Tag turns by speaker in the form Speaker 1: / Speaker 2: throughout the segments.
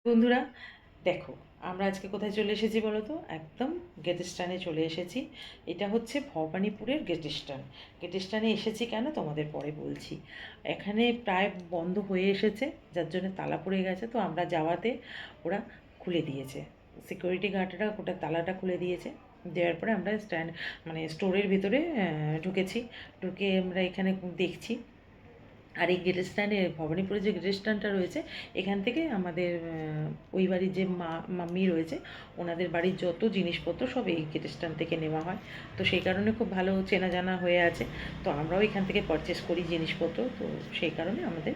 Speaker 1: বন্ধুরা দেখো, আমরা আজকে কোথায় চলে এসেছি বলো তো? একদম গেট স্ট্যান্ডে চলে এসেছি। এটা হচ্ছে ভবানীপুরের গেট স্ট্যান্ড। গেট স্ট্যান্ডে এসেছি কেন তোমাদের পরে বলছি। এখানে প্রায় বন্ধ হয়ে এসেছে, যার জন্য তালা পড়ে গেছে। তো আমরা যাওয়াতে ওরা খুলে দিয়েছে, সিকিউরিটি গার্ডরা ওটা তালাটা খুলে দিয়েছে। দেওয়ার পরে আমরা স্ট্যান্ড মানে স্টোরের ভিতরে ঢুকেছি। ঢুকে আমরা এখানে দেখছি। আর এই গেট স্ট্যান্ডে ভবানীপুরে যে গেট স্ট্যান্ডটা রয়েছে, এখান থেকে আমাদের ওই বাড়ির যে মাম্মি রয়েছে, ওনাদের বাড়ির যত জিনিসপত্র সব এই গেট স্ট্যান্ড থেকে নেওয়া হয়। তো সেই কারণে খুব ভালো চেনা জানা হয়ে আছে। তো আমরাও এখান থেকে পারচেস করি জিনিসপত্র। তো সেই কারণে আমাদের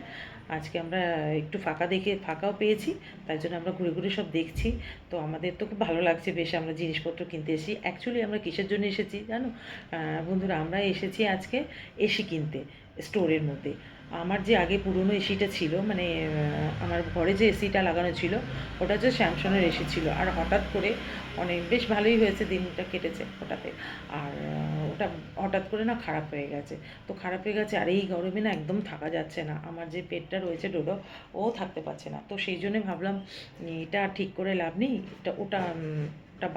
Speaker 1: আজকে আমরা একটু ফাঁকা দেখে ফাঁকাও পেয়েছি, তাই জন্য আমরা ঘুরে ঘুরে সব দেখছি। তো আমাদের তো খুব ভালো লাগছে, বেশ আমরা জিনিসপত্র কিনতে এসেছি। অ্যাকচুয়ালি আমরা কিসের জন্য এসেছি জানো বন্ধুরা? আমরা এসেছি আজকে এসি কিনতে স্টোরের মধ্যে। আমার যে আগে পুরনো এসিটা ছিল, মানে আমার ঘরে যে এসিটা লাগানো ছিল, ওটা হচ্ছে স্যামসংয়ের এসি ছিল। আর হঠাৎ করে বেশ ভালোই হয়েছে, দিনটা কেটেছে হঠাৎ। আর ওটা হঠাৎ করে না খারাপ হয়ে গেছে। তো খারাপ হয়ে গেছে, আর এই গরমে না একদম থাকা যাচ্ছে না। আমার যে পেটটা রয়েছে ডোডো, ও থাকতে পারছে না। তো সেই জন্যে ভাবলাম এটা ঠিক করে লাভ নেই, ওটা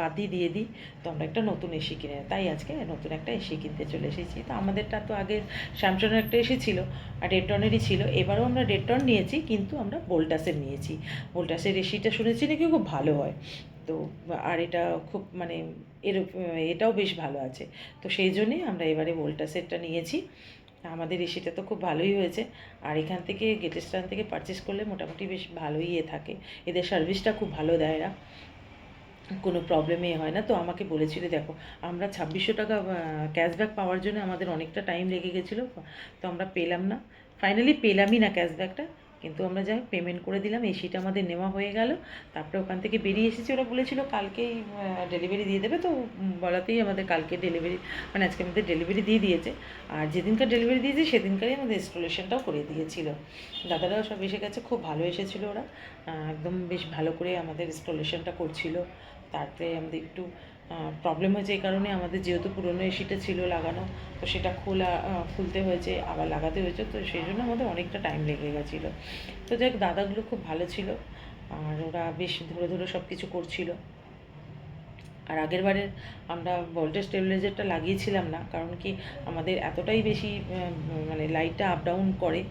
Speaker 1: বাদ দিয়ে দিই। তো আমরা একটা নতুন এসি কিনে, তাই আজকে নতুন একটা এসি কিনতে চলে এসেছি। তো আমাদেরটা তো আগে স্যামসংয়ের একটা এসি ছিল, আর রেডটনেরই ছিল। এবারেও আমরা রেডটন নিয়েছি, কিন্তু আমরা ভোল্টাসের নিয়েছি। ভোল্টাসের এসিটা শুনেছি নাকি খুব ভালো হয়। তো আর এটা খুব মানে এর এটাও বেশ ভালো আছে। তো সেই জন্যেই আমরা এবারে ভোল্টাসেরটা নিয়েছি। আমাদের এসিটা তো খুব ভালোই হয়েছে। আর এখান থেকে গেট স্ট্যান্ড থেকে পারচেস করলে মোটামুটি বেশ ভালোই থাকে। এদের সার্ভিসটা খুব ভালো দেয় এরা, কোনো প্রবলেমই হয় না। তো আমাকে বলেছিল, দেখো আমরা 2600 টাকা ক্যাশব্যাক পাওয়ার জন্য আমাদের অনেকটা টাইম লেগে গেছিলো। তো আমরা পেলাম না, ফাইনালি পেলামই না ক্যাশব্যাকটা। কিন্তু আমরা যাই হোক পেমেন্ট করে দিলাম, এসিটা আমাদের নেওয়া হয়ে গেল। তারপরে ওখান থেকে বেরিয়ে এসেছি। ওরা বলেছিল কালকেই ডেলিভারি দিয়ে দেবে। তো বলাতেই আমাদের কালকে ডেলিভারি, মানে আজকে আমাদের ডেলিভারি দিয়ে দিয়েছে। আর যেদিনকার ডেলিভারি দিয়েছে সেদিনকারই আমাদের ইনস্টলেশনটাও করে দিয়েছিল। দাদারাও সব এসে গেছে, খুব ভালো এসেছিলো ওরা। একদম বেশ ভালো করে আমাদের ইনস্টলেশনটা করছিল। তারপরে আমাদের একটু প্রবলেম হয়েছে, এই কারণে আমাদের যেহেতু পুরনো এসিটা ছিল লাগানো, তো সেটা খুলতে হয়েছে, আবার লাগাতে হয়েছে। তো সেই জন্য আমাদের অনেকটা টাইম লেগে গেছিলো। তো যাই হোক, দাদাগুলো খুব ভালো ছিল, আর ওরা বেশ ধরে ধরে সব কিছু করছিল। আর আগেরবারে আমরা ভোল্টেজ স্টেবিলাইজারটা লাগিয়েছিলাম না, কারণ কি আমাদের এতটাই বেশি মানে লাইটটা আপ ডাউন করে।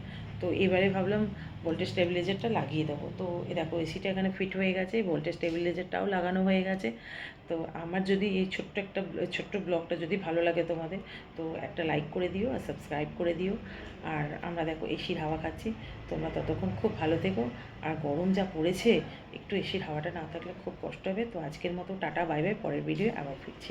Speaker 1: তো এবারে ভাবলাম ভোল্টেজ স্টেবিলাইজারটা লাগিয়ে দেবো। তো এ দেখো এসিটা এখানে ফিট হয়ে গেছে, ভোল্টেজ স্টেবিলাইজারটাও লাগানো হয়ে গেছে। তো আমার যদি এই ছোট্ট ব্লগটা যদি ভালো লাগে তোমাদের, তো একটা লাইক করে দিও আর সাবস্ক্রাইব করে দিও। আর আমরা দেখো এসির হাওয়া খাচ্ছি, তোমরা ততক্ষণ খুব ভালো থেকো। আর গরম যা পড়েছে, একটু এসির হাওয়াটা না থাকলে খুব কষ্ট হবে। তো আজকের মতো টাটা, বাই বাই, পরের ভিডিও আবার ফিরছি।